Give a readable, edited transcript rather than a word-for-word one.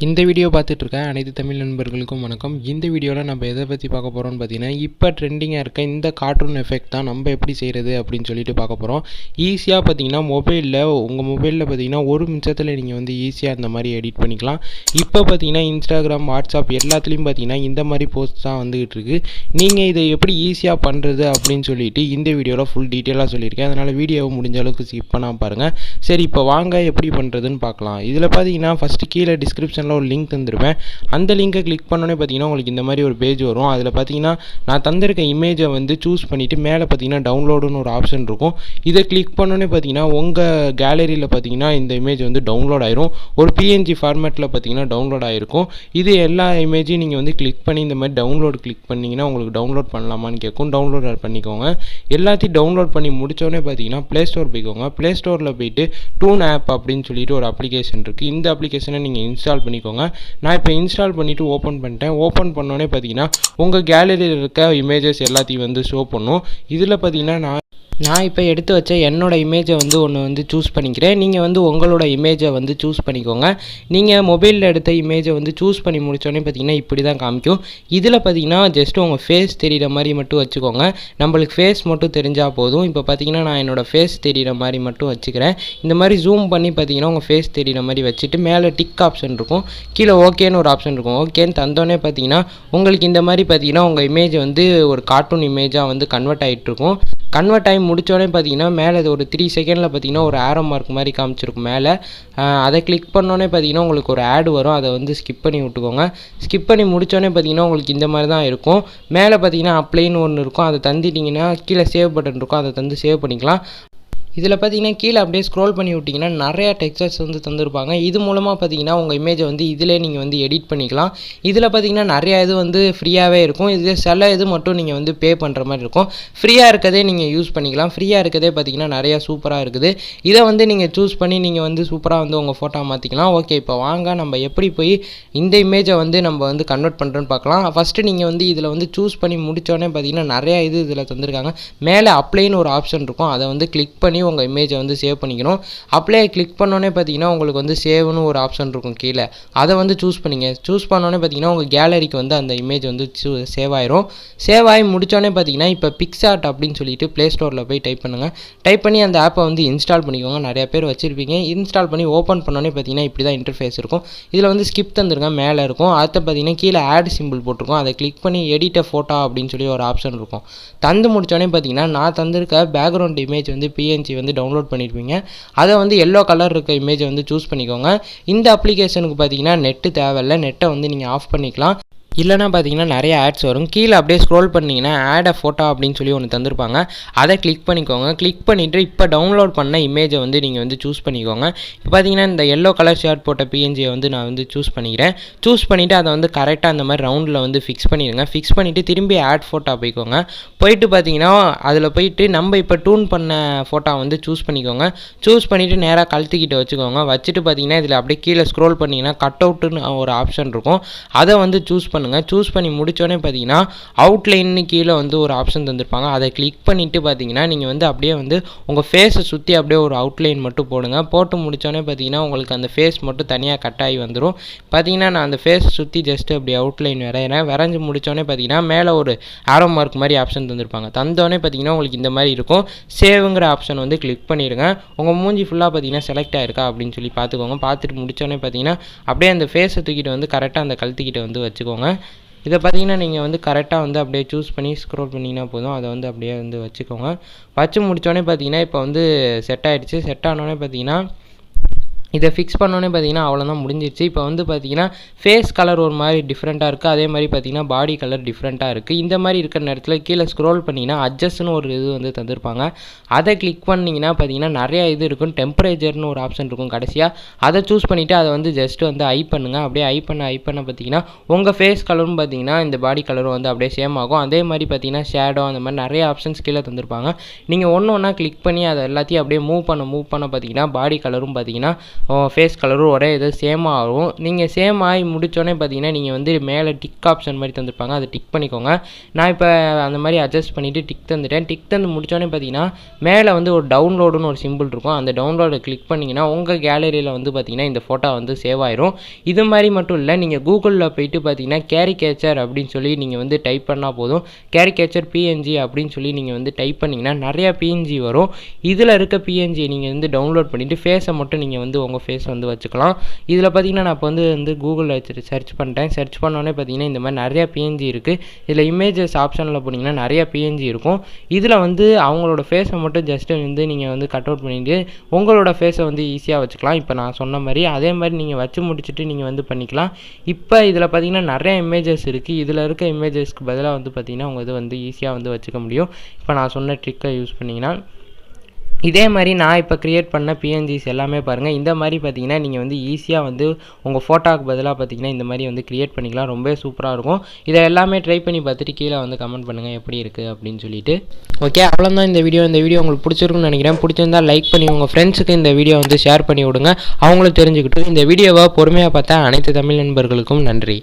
இந்த வீடியோ பார்த்துட்டு இருக்க அனைத்து தமிழ் நண்பர்களுக்கும் வணக்கம். இந்த வீடியோவில் நம்ம எதை பற்றி பார்க்க போகிறோம்னு பார்த்தீங்கன்னா, இப்போ ட்ரெண்டிங்காக இருக்க இந்த கார்ட்டூன் எஃபெக்ட் தான் நம்ம எப்படி செய்கிறது அப்படின்னு சொல்லிட்டு பார்க்க போகிறோம். ஈஸியாக பார்த்தீங்கன்னா உங்கள் மொபைலில் பார்த்தீங்கன்னா ஒரு நிமிஷத்தில் நீங்கள் வந்து ஈஸியாக இந்த மாதிரி எடிட் பண்ணிக்கலாம். இப்போ பார்த்தீங்கன்னா இன்ஸ்டாகிராம், வாட்ஸ்அப் எல்லாத்துலேயும் பார்த்தீங்கன்னா இந்த மாதிரி போஸ்ட் தான் வந்துகிட்டு இருக்குது. நீங்கள் இதை எப்படி ஈஸியாக பண்ணுறது அப்படின்னு சொல்லிட்டு இந்த வீடியோவில் ஃபுல் டீட்டெயிலாக சொல்லியிருக்கேன். அதனால் வீடியோவை முடிஞ்ச அளவுக்கு ஸ்கிப் பண்ணாமல் பாருங்கள். சரி, இப்போ வாங்க எப்படி பண்ணுறதுன்னு பார்க்கலாம். இதில் பார்த்தீங்கன்னா ஃபஸ்ட்டு கீழே டிஸ்கிரிப்ஷன் ஒரு லிங்க் தந்துருப்பேன். அந்த லிங்கை கிளிக் பண்ணோன்னே பார்த்தீங்கன்னா உங்களுக்கு இந்த மாதிரி ஒரு பேஜ் வரும். அதில் பார்த்தீங்கன்னா நான் தந்திருக்க இமேஜை வந்து சூஸ் பண்ணிவிட்டு மேலே பார்த்தீங்கன்னா டவுன்லோடுன்னு ஒரு ஆப்ஷன் இருக்கும். இதை கிளிக் பண்ணோன்னே பார்த்தீங்கன்னா உங்கள் கேலரியில் பார்த்தீங்கன்னா இந்த இமேஜ் வந்து டவுன்லோட் ஆயிரும். ஒரு PNG ஃபார்மேட்டில் பார்த்தீங்கன்னா டவுன்லோட் ஆகிருக்கும். இது எல்லா இமேஜையும் நீங்கள் வந்து கிளிக் பண்ணி இந்த மாதிரி டவுன்லோட் கிளிக் பண்ணிங்கன்னா உங்களுக்கு டவுன்லோட் பண்ணலாமான்னு கேட்கும். டவுன்லோட் பண்ணிக்கோங்க. எல்லாத்தையும் டவுன்லோட் பண்ணி முடித்தோடனே பார்த்தீங்கன்னா ப்ளே ஸ்டோர் போய்க்கோங்க. ப்ளே ஸ்டோரில் போயிட்டு டூன் ஆப் அப்படின்னு சொல்லிட்டு ஒரு அப்ளிகேஷன் இருக்குது. இந்த அப்ளிகேஷனை நீங்கள் இன்ஸ்டால் பண்ணிக்கோங்க. நான் இப்போ இன்ஸ்டால் பண்ணிவிட்டு ஓப்பன் பண்ணிட்டேன். ஓப்பன் பண்ணோன்னே பார்த்தீங்கன்னா உங்கள் கேலரியில் இருக்க இமேஜஸ் எல்லாத்தையும் வந்து ஷோ பண்ணும். இதில் பார்த்தீங்கன்னா நான் இப்போ எடுத்து வச்ச என்னோடய இமேஜை வந்து ஒன்று வந்து சூஸ் பண்ணிக்கிறேன். நீங்கள் வந்து உங்களோட இமேஜை வந்து சூஸ் பண்ணிக்கோங்க. நீங்கள் மொபைலில் எடுத்த இமேஜை வந்து சூஸ் பண்ணி முடித்தோடனே பார்த்தீங்கன்னா இப்படி தான் காமிக்கும். இதில் பார்த்தீங்கன்னா ஜஸ்ட்டு உங்கள் ஃபேஸ் தெரிகிற மாதிரி மட்டும் வச்சுக்கோங்க. நம்மளுக்கு ஃபேஸ் மட்டும் தெரிஞ்சால் போதும். இப்போ பார்த்தீங்கன்னா நான் என்னோடய ஃபேஸ் தெரிகிற மாதிரி மட்டும் வச்சுக்கிறேன். இந்த மாதிரி ஜூம் பண்ணி பார்த்தீங்கன்னா உங்கள் ஃபேஸ் தெரிகிற மாதிரி வச்சுட்டு மேலே டிக் ஆப்ஷன் இருக்கும், கீழே ஓகேன்னு ஒரு ஆப்ஷன் இருக்கும். ஓகேன்னு தந்தோடனே பார்த்தீங்கன்னா உங்களுக்கு இந்த மாதிரி பார்த்தீங்கன்னா உங்கள் இமேஜ் வந்து ஒரு கார்ட்டூன் இமேஜாக வந்து கன்வெர்ட் ஆகிட்ருக்கும். கன்வெர்ட் ஆகி முடித்தோடனே பார்த்தீங்கன்னா மேலே ஒரு 3 செகண்டில் பார்த்தீங்கன்னா ஒரு ஆரோ மார்க் மாதிரி காமிச்சிருக்கும் மேலே. அதை கிளிக் பண்ணோன்னே பார்த்தீங்கன்னா உங்களுக்கு ஒரு ஆட் வரும். அதை வந்து ஸ்கிப் பண்ணி விட்டுக்கோங்க. ஸ்கிப் பண்ணி முடித்தோடனே பார்த்தீங்கன்னா உங்களுக்கு இந்த மாதிரி தான் இருக்கும். மேலே பார்த்தீங்கன்னா அப்ளைன்னு ஒன்று இருக்கும். அதை தந்துட்டிங்கன்னா கீழே சேவ் பட்டன் இருக்கும். அதை தந்து சேவ் பண்ணிக்கலாம். இதில் பார்த்தீங்கன்னா கீழே அப்படியே ஸ்க்ரோல் பண்ணி விட்டிங்கன்னா நிறையா டெக்ஸ்சர்ஸ் வந்து தந்துருப்பாங்க. இது மூலமாக பார்த்தீங்கன்னா உங்கள் இமேஜை வந்து இதிலே நீங்கள் வந்து எடிட் பண்ணிக்கலாம். இதில் பார்த்தீங்கன்னா நிறையா இது வந்து ஃப்ரீயாகவே இருக்கும். இது சில இது மட்டும் நீங்கள் வந்து பே பண்ணுற மாதிரி இருக்கும். ஃப்ரீயாக இருக்கதே நீங்கள் யூஸ் பண்ணிக்கலாம். ஃப்ரீயாக இருக்கதே பார்த்தீங்கன்னா நிறையா சூப்பராக இருக்குது. இதை வந்து நீங்கள் சூஸ் பண்ணி நீங்கள் வந்து சூப்பராக வந்து உங்கள் ஃபோட்டோ மாற்றிக்கலாம். ஓகே, இப்போ வாங்க நம்ம எப்படி போய் இந்த இமேஜை வந்து நம்ம வந்து கன்வெர்ட் பண்ணுறோன்னு பார்க்கலாம். ஃபஸ்ட்டு நீங்கள் வந்து இதில் வந்து சூஸ் பண்ணி முடித்தோடனே பார்த்தீங்கன்னா நிறையா இது இதில் தந்திருக்காங்க. மேலே அப்ளைன்னு ஒரு ஆப்ஷன் இருக்கும். அதை வந்து கிளிக் பண்ணி உங்கள் இமேஜை வந்து சேவ் பண்ணிக்கணும். அப்ளை கிளிக் பண்ணோன்னே பார்த்தீங்கன்னா உங்களுக்கு வந்து சேவ்னு ஒரு ஆப்ஷன் இருக்கும் கீழே. அதை வந்து சூஸ் பண்ணிங்க. சூஸ் பண்ணோன்னே பார்த்தீங்கன்னா உங்கள் கேலரிக்கு வந்து அந்த இமேஜ் வந்து சேவ் ஆயிரும். சேவ் ஆகி முடித்தோடனே பார்த்தீங்கன்னா இப்போ PicsArt அப்படின்னு சொல்லிட்டு ப்ளே ஸ்டோரில் போய் டைப் பண்ணுங்கள். டைப் பண்ணி அந்த ஆப்பை வந்து இன்ஸ்டால் பண்ணிக்கோங்க. நிறையா பேர் வச்சுருப்பீங்க. இன்ஸ்டால் பண்ணி ஓப்பன் பண்ணோன்னே பார்த்தீங்கன்னா இப்படி தான் இன்டர்ஃபேஸ் இருக்கும். இதில் வந்து ஸ்கிப் தந்துருங்க மேலே இருக்கும். அடுத்து பார்த்தீங்கன்னா கீழே ஆட் சிம்பிள் போட்டிருக்கும். அதை கிளிக் பண்ணி எடிட் ஃபோட்டோ அப்படின்னு சொல்லி ஒரு ஆப்ஷன் இருக்கும். தந்து முடித்தோடனே பார்த்தீங்கன்னா நான் தந்திருக்க பேக்ரவுண்ட் இமேஜ் வந்து PNG வந்து டவுன்லோட் பண்ணியிருப்பீங்க. அதை வந்து எல்லோ கலர் இருக்க இமேஜை வந்து சூஸ் பண்ணிக்கோங்க. இந்த அப்ளிகேஷனுக்கு பார்த்தீங்கன்னா நெட்டு தேவையில்லை. நெட்டை வந்து நீங்கள் ஆஃப் பண்ணிக்கலாம். இல்லைனா பார்த்தீங்கன்னா நிறைய ஆட்ஸ் வரும். கீழே அப்படியே ஸ்க்ரோல் பண்ணிங்கன்னா ஆட் ஃபோட்டோ அப்படின்னு சொல்லி ஒன்று தந்திருப்பாங்க. அதை கிளிக் பண்ணிக்கோங்க. கிளிக் பண்ணிவிட்டு இப்போ டவுன்லோட் பண்ண இமேஜை வந்து நீங்கள் வந்து சூஸ் பண்ணிக்கோங்க. இப்போ பார்த்தீங்கன்னா இந்த எல்லோ கலர் ஷர்ட் போட்ட PNGயை வந்து நான் வந்து சூஸ் பண்ணிக்கிறேன். சூஸ் பண்ணிவிட்டு அதை வந்து கரெக்டாக அந்த மாதிரி ரவுண்டில் வந்து ஃபிக்ஸ் பண்ணிடுங்க. ஃபிக்ஸ் பண்ணிவிட்டு திரும்பி ஆட் ஃபோட்டோ போய்க்கோங்க. போயிட்டு பார்த்தீங்கன்னா அதில் போயிட்டு நம்ம இப்போ டூன் பண்ண ஃபோட்டோ வந்து சூஸ் பண்ணிக்கோங்க. சூஸ் பண்ணிவிட்டு நேராக கழுத்துக்கிட்ட வச்சுக்கோங்க. வச்சுட்டு பார்த்தீங்கன்னா இதில் அப்படியே கீழே ஸ்க்ரோல் பண்ணிங்கன்னா கட் அவுட்டுன்னு ஒரு ஆப்ஷன் இருக்கும். அதை வந்து சூஸ் பண்ணுங்கள். சூஸ் பண்ணி முடித்தோடனே பார்த்தீங்கன்னா அவுட்லைன்னு கீழே வந்து ஒரு ஆப்ஷன் தந்திருப்பாங்க. அதை கிளிக் பண்ணிவிட்டு பார்த்தீங்கன்னா நீங்கள் வந்து அப்படியே வந்து உங்கள் ஃபேஸை சுற்றி அப்படியே ஒரு அவுட்லைன் மட்டும் போடுங்க. போட்டு முடித்தோடனே பார்த்தீங்கன்னா உங்களுக்கு அந்த ஃபேஸ் மட்டும் தனியாக கட் ஆகி வந்துடும். பார்த்தீங்கன்னா நான் அந்த ஃபேஸை சுற்றி ஜஸ்ட்டு அப்படி அவுட்லைன் வரைஞ்சி முடித்தோடனே பார்த்தீங்கன்னா மேலே ஒரு ஆரோ மார்க் மாதிரி ஆப்ஷன் தந்திருப்பாங்க. தந்தோடனே பார்த்தீங்கன்னா உங்களுக்கு இந்த மாதிரி இருக்கும். சேவுங்கிற ஆப்ஷன் வந்து கிளிக் பண்ணிடுங்க. உங்கள் மூஞ்சி ஃபுல்லாக பார்த்தீங்கன்னா செலக்ட் ஆகிருக்கா அப்படின்னு சொல்லி பார்த்துக்கோங்க. பார்த்துட்டு முடித்தோடனே பார்த்தீங்கன்னா அப்படியே அந்த ஃபேஸை தூக்கிட்டு வந்து கரெக்டாக அந்த கழுத்துக்கிட்ட வந்து வச்சுக்கோங்க. இதை பார்த்தீங்கன்னா நீங்கள் வந்து கரெக்டாக வந்து அப்படியே சூஸ் பண்ணி ஸ்க்ரோல் பண்ணிங்கன்னா போதும். அதை வந்து அப்படியே வந்து வச்சுக்கோங்க. வச்சு முடித்தோடனே பார்த்தீங்கன்னா இப்போ வந்து செட் ஆகிடுச்சு. செட் ஆனோடனே பார்த்தீங்கன்னா இதை ஃபிக்ஸ் பண்ணோன்னே பார்த்தீங்கன்னா அவ்வளோதான் முடிஞ்சிருச்சு. இப்போ வந்து பார்த்தீங்கன்னா ஃபேஸ் கலர் ஒரு மாதிரி டிஃப்ரெண்ட்டாக இருக்குது. அதே மாதிரி பார்த்தீங்கன்னா பாடி கலர் டிஃப்ரெண்ட்டாக இருக்குது. இந்த மாதிரி இருக்கிற நேரத்தில் கீழே ஸ்க்ரோல் பண்ணிங்கன்னா அட்ஜஸ்ட்னு ஒரு இது வந்து தந்திருப்பாங்க. அதை கிளிக் பண்ணிங்கன்னா பார்த்தீங்கன்னா நிறையா இது இருக்கும். டெம்பரேச்சர்னு ஒரு ஆப்ஷன் இருக்கும் கடைசியாக. அதை சூஸ் பண்ணிவிட்டு அதை வந்து ஜஸ்ட்டு வந்து ஐ பண்ணுங்கள். அப்படியே ஐ பண்ண பார்த்தீங்கன்னா உங்கள் ஃபேஸ் கலரும் பார்த்தீங்கன்னா இந்த பாடி கலரும் வந்து அப்படியே சேம் ஆகும். அதே மாதிரி பார்த்தீங்கன்னா ஷேடோ அந்த மாதிரி நிறைய ஆப்ஷன்ஸ் கீழே தந்திருப்பாங்க. நீங்கள் ஒன்று ஒன்றா கிளிக் பண்ணி அதை எல்லாத்தையும் அப்படியே மூவ் பண்ண பார்த்தீங்கன்னா பாடி கலரும் பார்த்தீங்கன்னா ஃபேஸ் கலரும் ஒரே இது சேமாக ஆகும். நீங்கள் சேம் ஆகி முடித்தோடனே பார்த்தீங்கன்னா நீங்கள் வந்து மேலே டிக் ஆப்ஷன் மாதிரி தந்துருப்பாங்க, அதை டிக் பண்ணிக்கோங்க. நான் இப்போ அந்த மாதிரி அட்ஜஸ்ட் பண்ணிவிட்டு டிக் தந்துட்டேன். டிக் தந்து முடித்தோடனே பார்த்தீங்கன்னா மேலே வந்து ஒரு டவுன்லோடுன்னு ஒரு சிம்பிள் இருக்கும். அந்த டவுன்லோடை கிளிக் பண்ணிங்கன்னா உங்கள் கேலரியில் வந்து பார்த்தீங்கன்னா இந்த ஃபோட்டோ வந்து சேவ் ஆயிரும். இது மாதிரி மட்டும் இல்லை, நீங்கள் கூகுளில் போய்ட்டு பார்த்தீங்கன்னா கேரிகேச்சர் அப்படின்னு சொல்லி நீங்கள் வந்து டைப் பண்ணால் போதும். கேரிகேச்சர் பிஎன்ஜி அப்படின்னு சொல்லி நீங்கள் வந்து டைப் பண்ணிங்கன்னா நிறையா பிஎன்ஜி வரும். இதில் இருக்க பிஎன்ஜி நீங்கள் வந்து டவுன்லோட் பண்ணிவிட்டு ஃபேஸை மட்டும் நீங்கள் வந்து உங்கள் ஃபேஸ் வந்து வச்சுக்கலாம். இதில் பார்த்தீங்கன்னா நான் இப்போ வந்து கூகுளில் வச்சுட்டு சர்ச் பண்ணிட்டேன். சர்ச் பண்ணோன்னே பார்த்தீங்கன்னா இந்த மாதிரி நிறையா பிஎன்ஜி இருக்குது. இதில் இமேஜஸ் ஆப்ஷனில் போனீங்கன்னா நிறையா பிஎன்ஜி இருக்கும். இதில் வந்து அவங்களோட ஃபேஸை மட்டும் ஜஸ்ட்டு வந்து நீங்கள் வந்து கட் அவுட் பண்ணிவிட்டு உங்களோட ஃபேஸை வந்து ஈஸியாக வச்சுக்கலாம். இப்போ நான் சொன்ன மாதிரி அதே மாதிரி நீங்கள் வச்சு முடிச்சுட்டு நீங்கள் வந்து பண்ணிக்கலாம். இப்போ இதில் பார்த்தீங்கன்னா நிறைய இமேஜஸ் இருக்குது. இதில் இருக்க இமேஜஸ்க்கு பதிலாக வந்து பார்த்தீங்கன்னா உங்கள் இது வந்து ஈஸியாக வந்து வச்சுக்க முடியும். இப்போ நான் சொன்ன ட்ரிக்கை யூஸ் பண்ணிங்கன்னா இதே மாதிரி நான் இப்போ க்ரியேட் பண்ண பிஎன்ஜிஸ் எல்லாமே பாருங்கள். இந்த மாதிரி பார்த்தீங்கன்னா நீங்கள் வந்து ஈஸியாக வந்து உங்கள் ஃபோட்டோவுக்கு பதிலாக பார்த்தீங்கன்னா இந்த மாதிரி வந்து க்ரியேட் பண்ணிக்கலாம். ரொம்ப சூப்பராக இருக்கும். இதை எல்லாமே ட்ரை பண்ணி பார்த்துட்டு கீழே வந்து கமெண்ட் பண்ணுங்கள் எப்படி இருக்குது அப்படின்னு சொல்லிட்டு. ஓகே, அவ்வளோதான் இந்த வீடியோ உங்களுக்கு பிடிச்சிருக்குன்னு நினைக்கிறேன். பிடிச்சிருந்தால் லைக் பண்ணி உங்கள் ஃப்ரெண்ட்ஸுக்கு இந்த வீடியோ வந்து ஷேர் பண்ணி விடுங்க, அவங்களும் தெரிஞ்சுக்கிட்டு. இந்த வீடியோவை பொறுமையாக பார்த்தா அனைத்து தமிழ் நண்பர்களுக்கும் நன்றி.